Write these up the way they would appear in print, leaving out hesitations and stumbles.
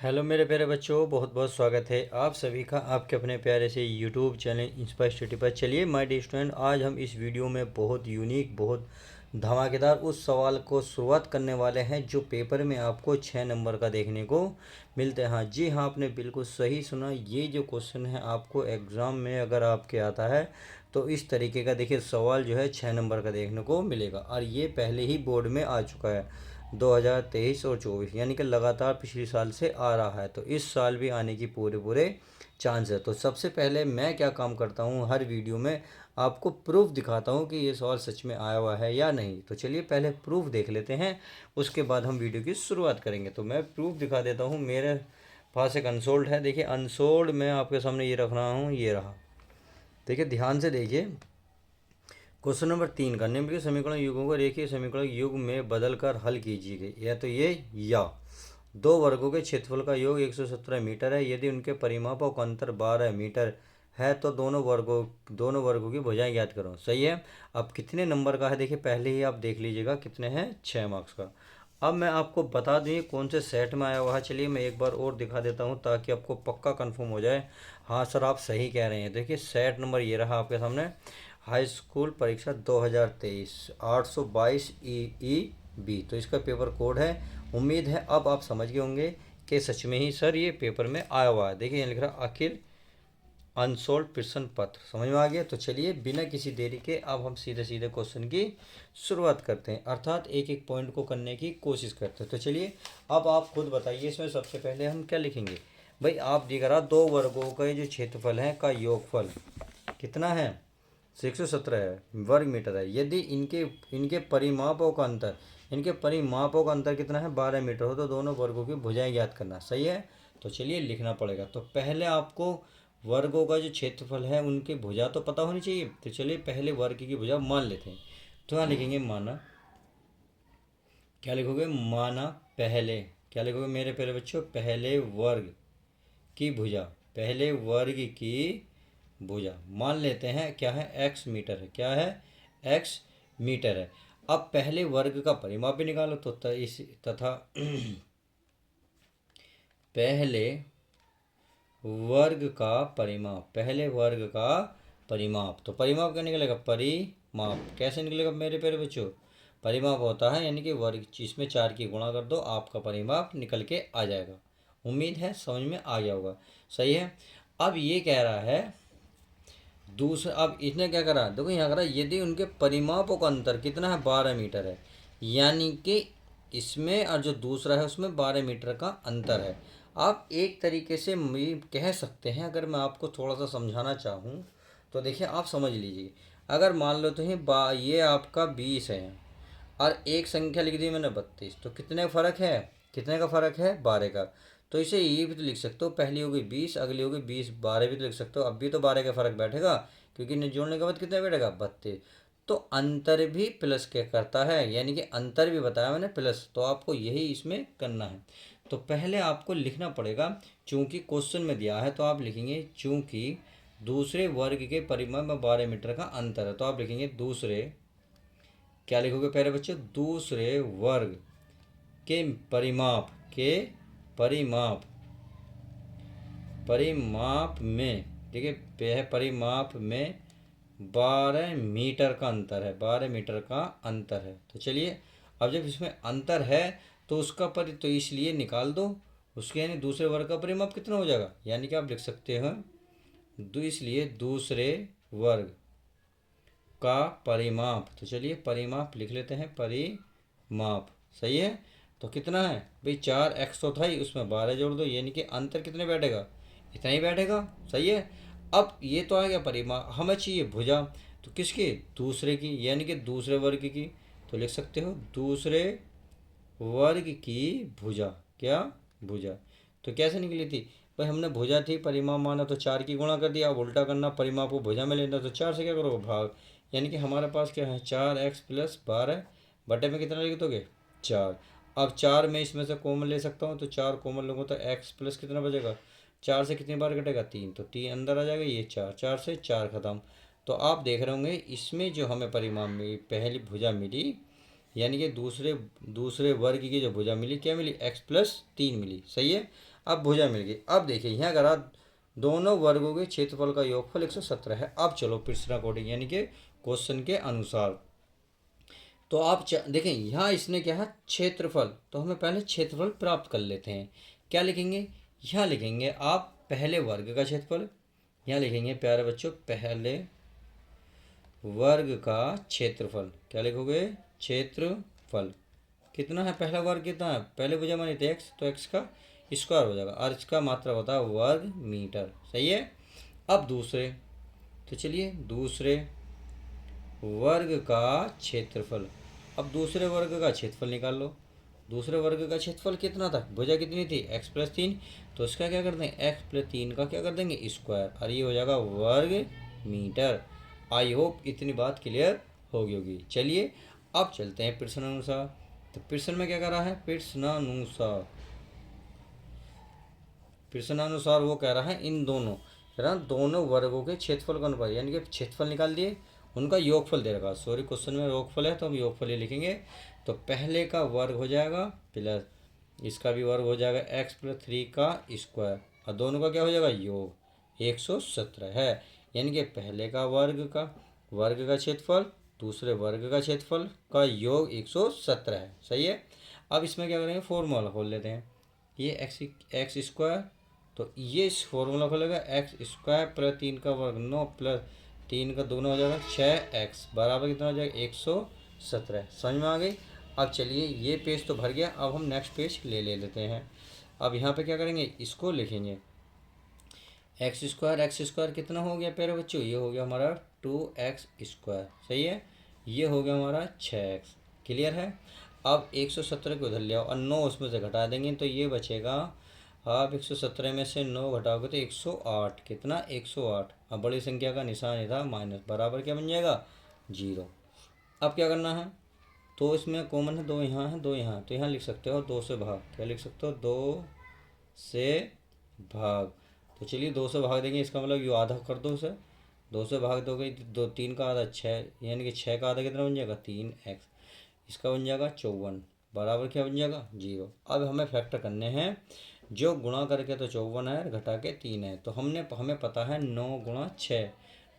Hello मेरे प्यारे बच्चों, बहुत बहुत स्वागत है आप सभी का आपके अपने प्यारे से यूट्यूब चैनल इंस्पायर स्टडी पर। चलिए माय डियर स्टूडेंट, आज हम इस वीडियो में बहुत यूनिक, बहुत धमाकेदार उस सवाल को शुरुआत करने वाले हैं जो पेपर में आपको 6 नंबर का देखने को मिलते हैं। हाँ जी हाँ, आपने बिल्कुल सही सुना। ये जो क्वेश्चन है आपको एग्ज़ाम में अगर आपके आता है तो इस तरीके का देखिए सवाल जो है 6 नंबर का देखने को मिलेगा। और ये पहले ही बोर्ड में आ चुका है 2023 और 24, यानी कि लगातार पिछले साल से आ रहा है, तो इस साल भी आने की पूरे पूरे चांस है। तो सबसे पहले मैं क्या काम करता हूँ, हर वीडियो में आपको प्रूफ दिखाता हूँ कि ये सवाल सच में आया हुआ है या नहीं। तो चलिए पहले प्रूफ देख लेते हैं, उसके बाद हम वीडियो की शुरुआत करेंगे। तो मैं प्रूफ दिखा देता हूँ। मेरे पास एक अनसोल्ड है, देखिए अनसोल्ड मैं आपके सामने ये रख रहा हूँ, ये रहा। देखिए ध्यान से देखिए, क्वेश्चन नंबर 3 का निम्नलिखित समीकरण युगों को रेखीय समीकरण युग में बदलकर हल कीजिए। या तो ये या दो वर्गों के क्षेत्रफल का योग 117 मीटर है। यदि उनके परिमापों का अंतर 12 मीटर है तो दोनों वर्गों की भुजाएं ज्ञात करो। सही है। अब कितने नंबर का है देखिए, पहले ही आप देख लीजिएगा कितने हैं, 6 मार्क्स का। अब मैं आपको बता दूँ ये कौन से सेट में आया हुआ है। चलिए मैं एक बार और दिखा देता हूँ ताकि आपको पक्का कंफर्म हो जाए। हाँ सर, आप सही कह रहे हैं। देखिए सेट नंबर ये रहा आपके सामने, हाई स्कूल परीक्षा 2023 822 EEB। तो इसका पेपर कोड है। उम्मीद है अब आप समझ गए होंगे कि सच में ही सर ये पेपर में आया हुआ है। देखिए यहाँ लिख रहा अखिल अनसोल्ड प्रश्न पत्र, समझ में आ गया। तो चलिए बिना किसी देरी के अब हम सीधे सीधे क्वेश्चन की शुरुआत करते हैं, अर्थात एक एक पॉइंट को करने की कोशिश करते हैं। तो चलिए अब आप खुद बताइए, इसमें सबसे पहले हम क्या लिखेंगे। भाई आप दिख रहा दो वर्गों का जो क्षेत्रफल है का योगफल कितना है, 117 है, वर्ग मीटर है। यदि इनके इनके परिमापों का अंतर, इनके परिमापों का अंतर कितना है, 12 मीटर हो तो दोनों वर्गों की भुजाएं ज्ञात करना। सही है। तो चलिए लिखना पड़ेगा। तो पहले आपको वर्गों का जो क्षेत्रफल है उनकी भुजा तो पता होनी चाहिए। तो चलिए पहले वर्ग की भुजा मान लेते हैं। तो यहाँ लिखेंगे माना, क्या लिखोगे, माना पहले, क्या लिखोगे मेरे प्यारे बच्चों, पहले वर्ग की भुजा, पहले वर्ग की भुजा मान लेते हैं क्या है, x मीटर है। क्या है, x मीटर है। अब पहले वर्ग का परिमाप भी निकालो तो तथा पहले वर्ग का परिमाप, पहले वर्ग का परिमाप, तो परिमाप क्या निकलेगा, परिमाप कैसे निकलेगा मेरे प्यारे बच्चों, परिमाप होता है यानी कि वर्ग, इसमें 4 की गुणा कर दो, आपका परिमाप निकल के आ जाएगा। उम्मीद है समझ में आ गया होगा। सही है। अब ये कह रहा है दूसरा, अब इसने क्या करा, देखो यहाँ करा यदि उनके परिमापों का अंतर कितना है, 12 मीटर है, यानी कि इसमें और जो दूसरा है उसमें 12 मीटर का अंतर है। आप एक तरीके से कह सकते हैं, अगर मैं आपको थोड़ा सा समझाना चाहूँ तो देखिए आप समझ लीजिए। अगर मान लो तो ये आपका 20 है और एक संख्या लिख दी मैंने 32, तो कितने फ़र्क है, कितने का फ़र्क है, 12 का। तो इसे ये भी तो लिख सकते हो, पहली होगी 20, अगली होगी 20, 12 भी तो लिख सकते हो। अब भी तो 12 का फ़र्क बैठेगा क्योंकि इन्हें जोड़ने के बाद कितना बैठेगा, 32। तो अंतर भी प्लस क्या करता है, यानी कि अंतर भी बताया मैंने प्लस, तो आपको यही इसमें करना है। तो पहले आपको लिखना पड़ेगा, चूंकि क्वेश्चन में दिया है तो आप लिखेंगे चूंकि दूसरे वर्ग के परिमाप में 12 मीटर का अंतर है, तो आप लिखेंगे दूसरे, क्या लिखोगे प्यारे बच्चे, दूसरे वर्ग के परिमाप, के परिमाप, परिमाप में, देखिए परिमाप में 12 मीटर का अंतर है, 12 मीटर का अंतर है। तो चलिए अब जब इसमें अंतर है तो उसका तो इसलिए निकाल दो उसके, यानी दूसरे वर्ग का परिमाप कितना हो जाएगा, यानी कि आप लिख सकते हैं इसलिए दूसरे वर्ग का परिमाप। तो चलिए परिमाप लिख लेते हैं, परिमाप। सही है। तो कितना है भाई, 4x तो था ही, उसमें 12 जोड़ दो, यानी कि अंतर कितने बैठेगा, इतना ही बैठेगा। सही है। अब ये तो आ गया परिमाप, हमें चाहिए भुजा, तो किसकी, दूसरे की, यानी कि दूसरे वर्ग की। तो लिख सकते हो दूसरे वर्ग की भुजा, क्या, भुजा। तो कैसे निकली थी भाई, हमने भुजा थी परिमाप माना तो 4 की गुणा कर दिया। अब उल्टा करना, परिमाप को भुजा में लेना तो 4 से क्या करोगे, भाग, यानी कि हमारे पास क्या है, 4x + 12 बटे में कितना लिख दोगे, 4। अब 4 में इसमें से कॉमन ले सकता हूँ, तो 4 कॉमन लूँगा तो x प्लस कितना बचेगा, 4 से कितनी बार कटेगा, 3, तो 3 अंदर आ जाएगा, ये 4, 4 से 4 खत्म। तो आप देख रहे होंगे इसमें जो हमें परिमाप में पहली भुजा मिली, यानी कि दूसरे वर्ग की जो भुजा मिली, क्या मिली, x + 3 मिली। सही है। अब भुजा मिल गई। अब देखिए यहाँ अगर आप दोनों वर्गों के क्षेत्रफल का योगफल 117 है। अब चलो प्रश्न अकॉर्डिंग यानी कि क्वेश्चन के अनुसार, तो आप देखें यहाँ इसने क्या है क्षेत्रफल, तो हमें पहले क्षेत्रफल प्राप्त कर लेते हैं। क्या लिखेंगे, यहाँ लिखेंगे आप पहले वर्ग का क्षेत्रफल, यहाँ लिखेंगे प्यारे बच्चों पहले वर्ग का क्षेत्रफल। क्या लिखोगे, क्षेत्रफल कितना है, पहला वर्ग कितना है, पहले भुजा मानी थे एक्स, तो एक्स का स्क्वायर हो जाएगा और इसका मात्रा होता है वर्ग मीटर। सही है। अब दूसरे, तो चलिए दूसरे वर्ग का क्षेत्रफल, अब दूसरे वर्ग का क्षेत्रफल निकाल लो। दूसरे वर्ग का क्षेत्रफल कितना था, भुजा कितनी थी एक्स प्लस 3, तो इसका क्या कर देंगे एक्स प्लस 3 का क्या कर देंगे स्क्वायर, और ये हो जाएगा वर्ग मीटर। आई होप इतनी बात क्लियर होगी होगी। चलिए अब चलते हैं प्रश्नानुसार। तो प्रश्न में क्या कर रहा है, प्रश्नानुसार वो कह रहा है इन दोनों, कह रहा दोनों वर्गों के क्षेत्रफल का अनुपात, यानी कि क्षेत्रफल निकाल दिए, उनका योगफल दे रखा। सॉरी क्वेश्चन में योगफल है तो हम योगफल ही लिखेंगे। तो पहले का वर्ग हो जाएगा प्लस इसका भी वर्ग हो जाएगा एक्स प्लस 3 का स्क्वायर, और दोनों का क्या हो जाएगा योग 117 है। यानी कि पहले का वर्ग का क्षेत्रफल दूसरे वर्ग का क्षेत्रफल का योग 117 है। सही है। अब इसमें क्या करेंगे, फॉर्मूला खोल लेते हैं। ये एक्स स्क्वायर, तो ये इस फॉर्मूला खोलेगा एक्स स्क्वायर प्लस 3 का वर्ग 9 प्लस 3 का दोनों हो जाएगा 6x बराबर कितना हो जाएगा 117। समझ में आ गई। अब चलिए ये पेज तो भर गया, अब हम नेक्स्ट पेज ले लेते हैं। अब यहाँ पे क्या करेंगे, इसको लिखेंगे एक्स स्क्वायर कितना हो गया प्यारे बच्चों, ये हो गया हमारा 2x स्क्वायर। सही है। ये हो गया हमारा 6x। क्लियर है। अब 117 को उधर ले आओ और 9 उसमें से घटा देंगे तो ये बचेगा, आप 117 में से 9 घटाओगे तो 108, कितना 108। अब बड़ी संख्या का निशान ही था माइनस, बराबर क्या बन जाएगा 0। अब क्या करना है, तो इसमें कॉमन है, 2 यहाँ है 2 यहाँ, तो यहाँ लिख सकते हो 2 से भाग। क्या लिख सकते हो 2 से भाग। तो चलिए 2 से भाग देंगे, इसका मतलब ये आधा कर दो उसे, 2 से भाग दोगे 2, 3 का आधा 6, यानी कि 6 का आधा कितना बन जाएगा 3x, इसका बन जाएगा 54 बराबर क्या बन जाएगा 0। अब हमें फैक्टर करने हैं, जो गुणा करके तो 54 है घटा के 3 है, तो हमें पता है 9 गुणा 6,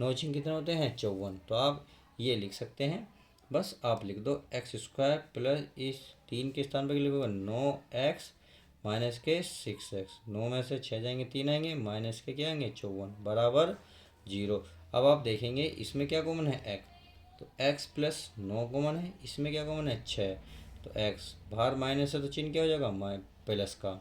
9 6 कितने होते हैं 54। तो आप ये लिख सकते हैं, बस आप लिख दो एक्स स्क्वायर प्लस इस 3 के स्थान पर लिखोगे 9x माइनस के 6x, 9 में से 6 जाएंगे 3 आएंगे, माइनस के क्या आएंगे 54 बराबर 0। अब आप देखेंगे इसमें क्या कॉमन है x, तो x प्लस 9 कॉमन है, इसमें क्या कॉमन है 6, तो x बाहर माइनस है तो चिन्ह क्या हो जाएगा प्लस का,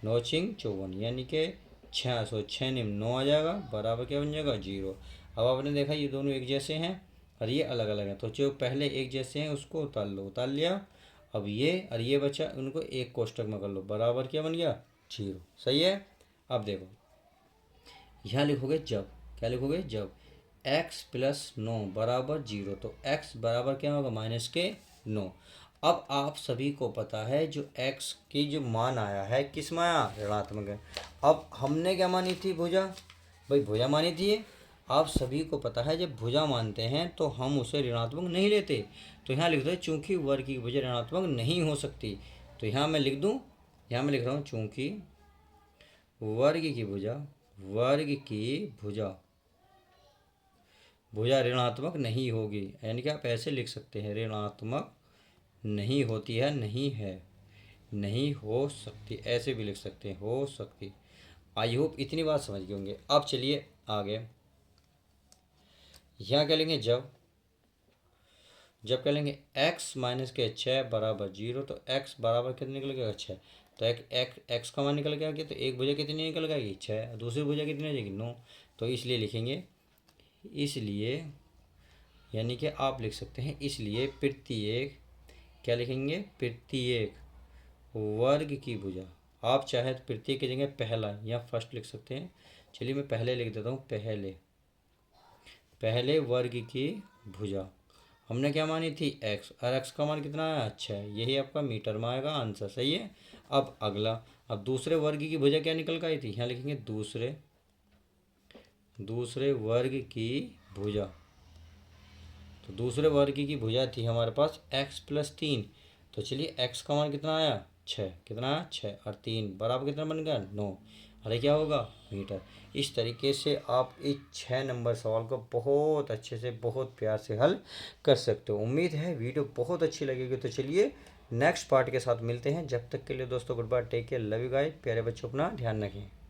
9 चिन्ह 54, यानी कि 6 निम्न 9 आ जाएगा बराबर क्या बन जाएगा 0। अब आपने देखा ये दोनों एक जैसे हैं और ये अलग अलग हैं, तो जो पहले एक जैसे हैं उसको उतार लो, उतार लिया। अब ये और ये बचा, उनको एक कोष्टक में कर लो, बराबर क्या बन गया 0। सही है। अब देखो यहाँ लिखोगे जब, क्या लिखोगे जब x प्लस 9 बराबर 0, तो x बराबर क्या होगा माइनस के 9। अब आप सभी को पता है जो x की जो मान आया है किस में आया, ऋणात्मक है। अब हमने क्या मानी थी भुजा, भाई भुजा मानी थी। आप सभी को पता है जब भुजा मानते हैं तो हम उसे ऋणात्मक नहीं लेते। तो यहाँ लिख दो चूंकि वर्ग की भुजा ऋणात्मक नहीं हो सकती, तो यहाँ मैं लिख दूँ, यहाँ मैं लिख रहा हूँ चूंकि वर्ग की भुजा ऋणात्मक नहीं होगी, यानी कि आप ऐसे लिख सकते हैं ऋणात्मक नहीं होती है, नहीं है, नहीं हो सकती, ऐसे भी लिख सकते हैं हो सकती। आई होप इतनी बात समझ गए होंगे। अब चलिए आगे, यहाँ क्या लेंगे जब क्या लेंगे x माइनस के 6 बराबर 0, तो x बराबर कितने निकल गया 6, तो x का मान निकल गया कि, तो एक भुजा कितनी निकल गई 6, दूसरी भुजा कितनी हो जाएगी 9, तो इसलिए लिखेंगे, इसलिए यानी कि आप लिख सकते हैं इसलिए प्रत्येक, क्या लिखेंगे प्रत्येक वर्ग की भुजा, आप चाहे तो प्रत्येक की जगह पहला या फर्स्ट लिख सकते हैं। चलिए मैं पहले लिख देता हूँ, पहले वर्ग की भुजा हमने क्या मानी थी x, और x का मान कितना है 6, यही आपका मीटर में आएगा आंसर। सही है। अब अगला, अब दूसरे वर्ग की भुजा क्या निकल कर आई थी, यहाँ लिखेंगे दूसरे वर्ग की भुजा, तो दूसरे वर्ग की भुजा थी हमारे पास x प्लस 3, तो चलिए x का मान कितना आया 6, कितना 6 और 3 बराबर कितना बन गया 9, अरे क्या होगा मीटर। इस तरीके से आप इस 6 नंबर सवाल को बहुत अच्छे से बहुत प्यार से हल कर सकते हो। उम्मीद है वीडियो बहुत अच्छी लगेगी। तो चलिए नेक्स्ट पार्ट के साथ मिलते हैं। जब तक के लिए दोस्तों good bye, take care, love you guys. प्यारे बच्चों अपना ध्यान रखें।